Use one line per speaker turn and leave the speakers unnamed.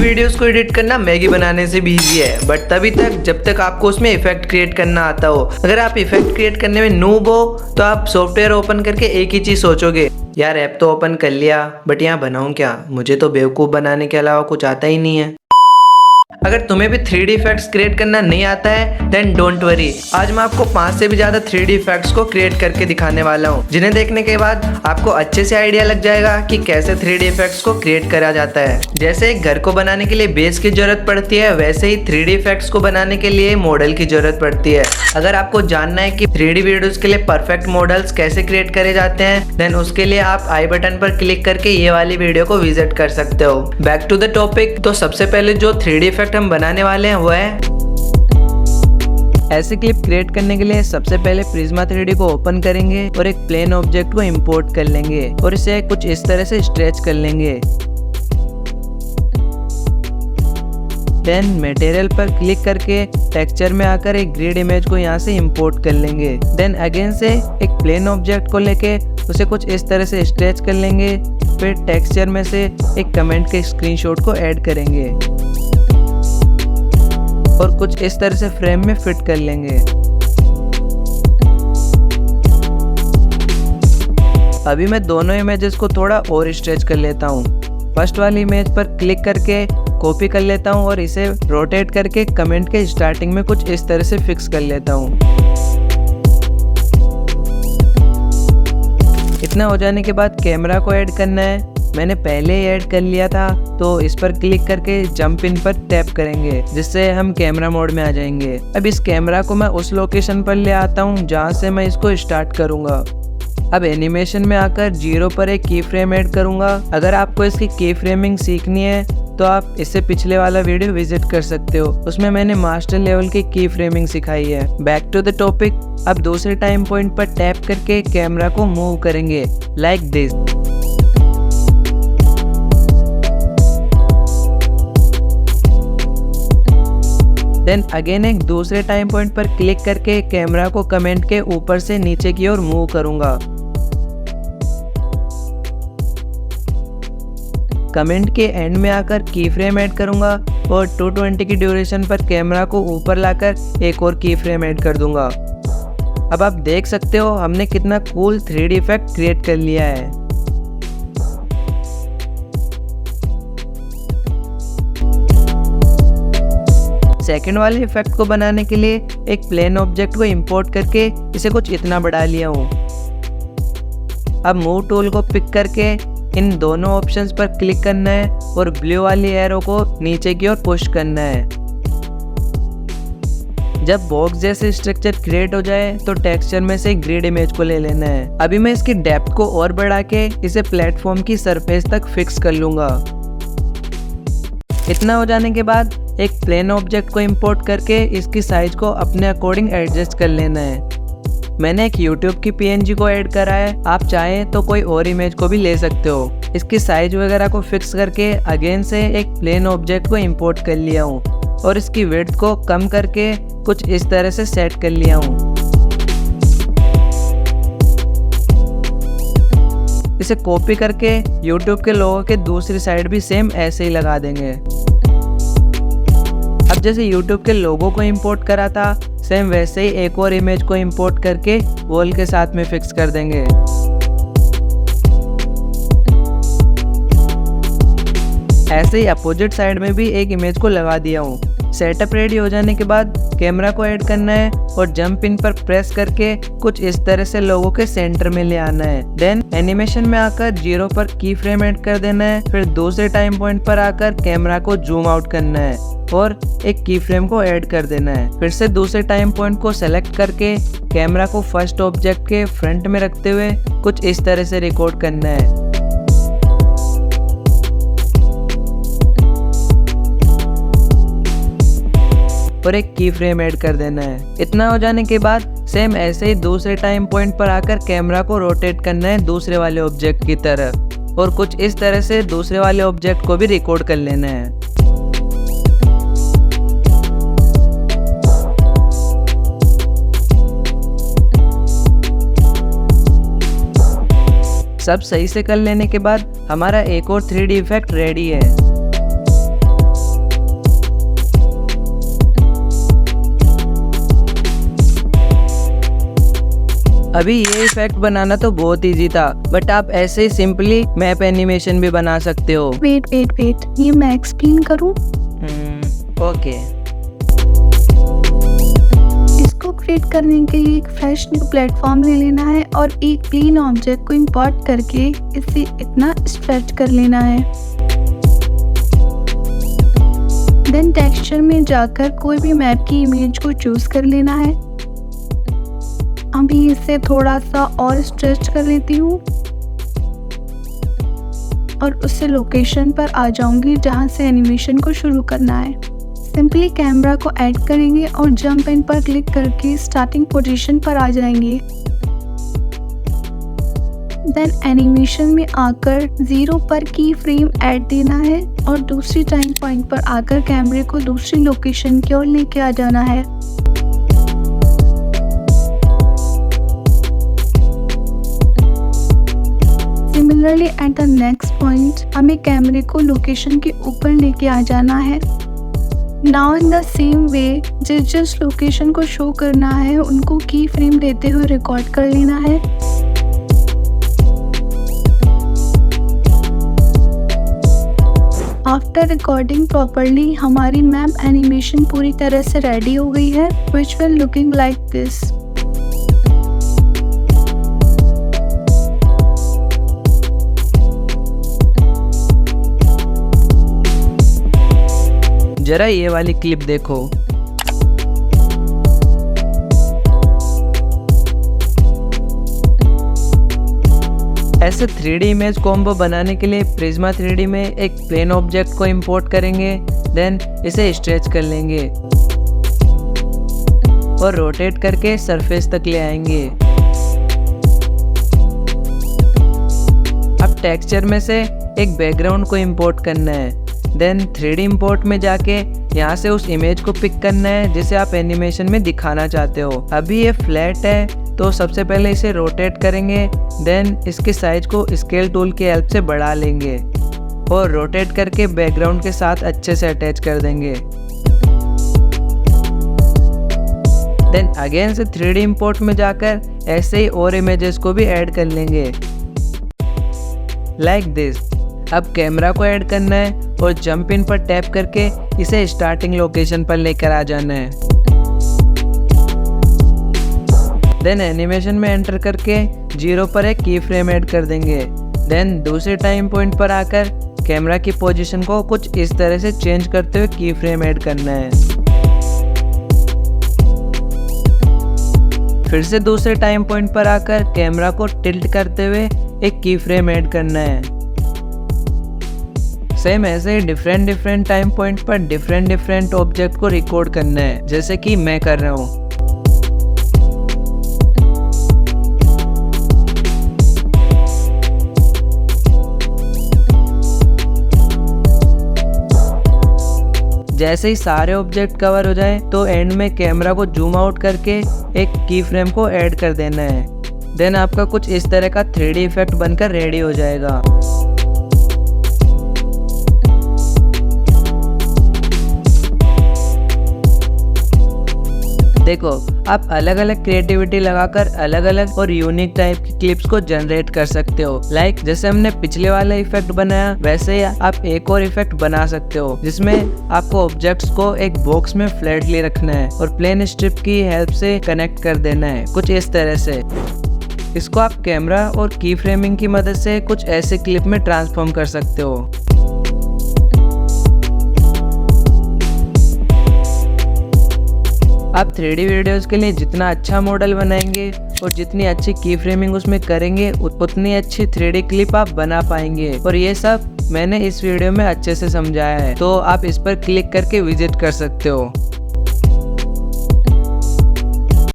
Videos को edit करना Maggi बनाने से भी इजी है, बट तभी तक जब तक आपको उसमें इफेक्ट क्रिएट करना आता हो। अगर आप इफेक्ट क्रिएट करने में नूब हो तो आप सॉफ्टवेयर ओपन करके एक ही चीज सोचोगे, यार ऐप तो ओपन कर लिया बट यहाँ बनाऊं क्या, मुझे तो बेवकूफ बनाने के अलावा कुछ आता ही नहीं है। अगर तुम्हें भी 3D इफेक्ट्स क्रिएट करना नहीं आता है देन डोंट वरी, आज मैं आपको 5 से भी ज्यादा 3D इफेक्ट्स को क्रिएट करके दिखाने वाला हूँ, जिन्हें देखने के बाद आपको अच्छे से आइडिया लग जाएगा कि कैसे 3D इफेक्ट्स को क्रिएट करा जाता है। जैसे एक घर को बनाने के लिए बेस की जरूरत पड़ती है, वैसे ही 3D इफेक्ट्स को बनाने के लिए मॉडल की जरूरत पड़ती है। अगर आपको जानना है कि 3D वीडियोस के लिए परफेक्ट मॉडल्स कैसे क्रिएट करे जाते हैं देन उसके लिए आप आई बटन पर क्लिक करके ये वाली वीडियो को विजिट कर सकते हो। Back to the topic. तो सबसे पहले जो 3D इफेक्ट हम बनाने वाले हैं वो है, ऐसे क्लिप क्रिएट करने के लिए सबसे पहले प्रिज्मा 3D को ओपन करेंगे और एक प्लेन ऑब्जेक्ट को इंपोर्ट कर लेंगे और इसे कुछ इस तरह से स्ट्रेच कर लेंगे। देन मटेरियल पर क्लिक करके टेक्सचर में आकर एक ग्रिड इमेज को यहाँ से इंपोर्ट कर लेंगे। देन अगेन से एक प्लेन ऑब्जेक्ट को लेके उसे कुछ इस तरह से स्ट्रेच कर लेंगे। फिर टेक्सचर में से एक कमेंट के स्क्रीनशॉट को ऐड करेंगे और कुछ इस तरह से फ्रेम में फिट कर लेंगे। अभी मैं दोनों इमेजेस को थोड़ा और स्ट्रेच कर लेता हूँ। फर्स्ट वाली इमेज पर क्लिक करके कॉपी कर लेता हूँ और इसे रोटेट करके कमेंट के स्टार्टिंग में कुछ इस तरह से फिक्स कर लेता हूँ। इतना हो जाने के बाद कैमरा को ऐड करना है। मैंने पहले ही ऐड कर लिया था, तो इस पर क्लिक करके जंप इन पर टैप करेंगे जिससे हम कैमरा मोड में आ जाएंगे। अब इस कैमरा को मैं उस लोकेशन पर ले आता हूँ जहाँ से मैं इसको स्टार्ट करूँगा। अब एनिमेशन में आकर 0 पर एक की फ्रेम ऐड करूँगा। अगर आपको इसकी की फ्रेमिंग सीखनी है तो आप इससे पिछले वाला वीडियो विजिट कर सकते हो, उसमें मैंने मास्टर लेवल की फ्रेमिंग सिखाई है। Back to the topic. अब दूसरे टाइम पॉइंट पर टैप करके कैमरा को मूव करेंगे लाइक दिस। देन अगेन एक दूसरे टाइम पॉइंट पर क्लिक करके कैमरा को कमेंट के ऊपर से नीचे की ओर मूव करूंगा। कमेंट के एंड में आकर की फ्रेम ऐड करूंगा और 220 की ड्यूरेशन पर कैमरा को ऊपर लाकर एक और की फ्रेम ऐड कर दूंगा। अब आप देख सकते हो हमने कितना कूल 3D इफेक्ट क्रिएट कर लिया है। सेकंड वाले इफेक्ट को बनाने के लिए एक प्लेन ऑब्जेक्ट को इंपोर्ट करके इसे कुछ इतना बढ़ा लिया हूँ। अब मूव टूल को पिक करके इन दोनों ऑप्शंस पर क्लिक करना है और ब्लू वाली एरो को नीचे की ओर पुश करना है। जब बॉक्स जैसे स्ट्रक्चर क्रिएट हो जाए तो टेक्सचर में से ग्रिड इमेज को ले लेना है। अभी मैं इसकी डेप्थ को और बढ़ा के इसे प्लेटफॉर्म की सरफेस तक फिक्स कर लूंगा। इतना हो जाने के बाद एक प्लेन ऑब्जेक्ट को इंपोर्ट करके इसकी साइज को अपने अकॉर्डिंग एडजस्ट कर लेना है। मैंने एक YouTube की PNG को ऐड करा है, आप चाहें तो कोई और इमेज को भी ले सकते हो। इसकी साइज वगैरह को फिक्स करके अगेन से एक प्लेन ऑब्जेक्ट को इंपोर्ट कर लिया हूँ और इसकी विड्थ को कम करके कुछ इस तरह से सेट कर लिया हूँ। इसे कॉपी करके YouTube के लोगो के दूसरी साइड भी सेम ऐसे ही लगा देंगे। अब जैसे YouTube के लोगो को इंपोर्ट करा था सेम वैसे ही एक और इमेज को इंपोर्ट करके वॉल के साथ में फिक्स कर देंगे। ऐसे ही अपोजिट साइड में भी एक इमेज को लगा दिया हूँ। सेटअप रेडी हो जाने के बाद कैमरा को ऐड करना है और जंप इन पर प्रेस करके कुछ इस तरह से लोगो के सेंटर में ले आना है। देन एनिमेशन में आकर 0 पर की फ्रेम ऐड कर देना है। फिर दूसरे टाइम पॉइंट पर आकर कैमरा को जूम आउट करना है और एक की फ्रेम को ऐड कर देना है। फिर से दूसरे टाइम पॉइंट को सेलेक्ट करके कैमरा को फर्स्ट ऑब्जेक्ट के फ्रंट में रखते हुए कुछ इस तरह से रिकॉर्ड करना है। और एक की फ्रेम ऐड कर देना है। इतना हो जाने के बाद सेम ऐसे ही दूसरे टाइम पॉइंट पर आकर कैमरा को रोटेट करना है दूसरे वाले ऑब्जेक्ट की तरफ और कुछ इस तरह से दूसरे वाले ऑब्जेक्ट को भी रिकॉर्ड कर लेना है। सब सही से कर लेने के बाद हमारा एक और 3D इफेक्ट रेडी है। अभी ये इफेक्ट बनाना तो बहुत इजी था, बट आप ऐसे ही सिंपली मैप एनिमेशन भी बना सकते हो।
वेट, ये मैं एक्सप्लेन करूं?
ओके।
इसको क्रिएट करने के लिए एक फ्रेश न्यू प्लेटफॉर्म ले लेना है और एक प्लेन ऑब्जेक्ट को इंपोर्ट करके इसे इतना स्ट्रेच कर लेना है। देन टेक्सचर में जाकर कोई भी मैप की इमेज को चूज कर लेना है। अभी इसे थोड़ा सा और स्ट्रेच कर लेती हूँ और उससे लोकेशन पर आ जाऊंगी जहाँ से एनिमेशन को शुरू करना है। सिंपली कैमरा को ऐड करेंगे और जंप इन पर क्लिक करके स्टार्टिंग पोजीशन पर आ जाएंगे। देन एनिमेशन में आकर 0 पर की फ्रेम ऐड देना है और दूसरी टाइम पॉइंट पर आकर कैमरे को दूसरी लोकेशन की ओर लेके आ जाना है। Similarly at the next point हमें कैमरे को लोकेशन के ऊपर लेके आ जाना है। Now in the same way जिस लोकेशन को शो करना है उनको की फ्रेम लेते हुए रिकॉर्ड कर लेना है। आफ्टर रिकॉर्डिंग प्रॉपरली हमारी मैप एनिमेशन पूरी तरह से रेडी हो गई है, which will looking like this.
जरा ये वाली क्लिप देखो। ऐसे 3D इमेज कॉम्बो बनाने के लिए प्रिज्मा 3D में एक प्लेन ऑब्जेक्ट को इंपोर्ट करेंगे, देन इसे स्ट्रेच कर लेंगे और रोटेट करके सरफेस तक ले आएंगे। अब टेक्सचर में से एक बैकग्राउंड को इंपोर्ट करना है, देन 3D इंपोर्ट में जाके यहाँ से उस इमेज को पिक करना है जिसे आप एनिमेशन में दिखाना चाहते हो। अभी ये फ्लैट है तो सबसे पहले इसे रोटेट करेंगे, देन इसके साइज को स्केल टूल की हेल्प से बढ़ा लेंगे और रोटेट करके बैकग्राउंड के साथ अच्छे से अटैच कर देंगे। देन अगेन से 3D इंपोर्ट में जाकर ऐसे ही और इमेजेस को भी ऐड कर लेंगे लाइक दिस। अब कैमरा को ऐड करना है और जंप इन पर टैप करके इसे स्टार्टिंग लोकेशन पर लेकर आ जाना है। देन एनिमेशन में एंटर करके 0 पर एक की फ्रेम ऐड कर देंगे। देन दूसरे टाइम पॉइंट पर आकर कैमरा की पोजीशन को कुछ इस तरह से चेंज करते हुए की फ्रेम ऐड करना है। फिर से दूसरे टाइम पॉइंट पर आकर कैमरा को टिल्ट करते हुए एक की फ्रेम ऐड करना है। सेम ऐसे ही डिफरेंट टाइम पॉइंट पर डिफरेंट ऑब्जेक्ट को रिकॉर्ड करना है, जैसे कि मैं कर रहा हूँ। जैसे ही सारे ऑब्जेक्ट कवर हो जाए तो एंड में कैमरा को जूम आउट करके एक की फ्रेम को ऐड कर देना है। देन आपका कुछ इस तरह का 3D इफेक्ट बनकर रेडी हो जाएगा। देखो, आप अलग अलग क्रिएटिविटी लगाकर अलग अलग और यूनिक टाइप की क्लिप्स को जनरेट कर सकते हो। लाइक जैसे हमने पिछले वाला इफेक्ट बनाया, वैसे ही आप एक और इफेक्ट बना सकते हो जिसमें आपको ऑब्जेक्ट्स को एक बॉक्स में फ्लैटली रखना है और प्लेन स्ट्रिप की हेल्प से कनेक्ट कर देना है, कुछ इस तरह से। इसको आप कैमरा और की फ्रेमिंग की मदद से कुछ ऐसे क्लिप में ट्रांसफॉर्म कर सकते हो। आप 3D वीडियोस के लिए जितना अच्छा मॉडल बनाएंगे और जितनी अच्छी की फ्रेमिंग उसमें करेंगे, उतनी अच्छी 3D क्लिप आप बना पाएंगे। और ये सब मैंने इस वीडियो में अच्छे से समझाया है, तो आप इस पर क्लिक करके विजिट कर सकते हो।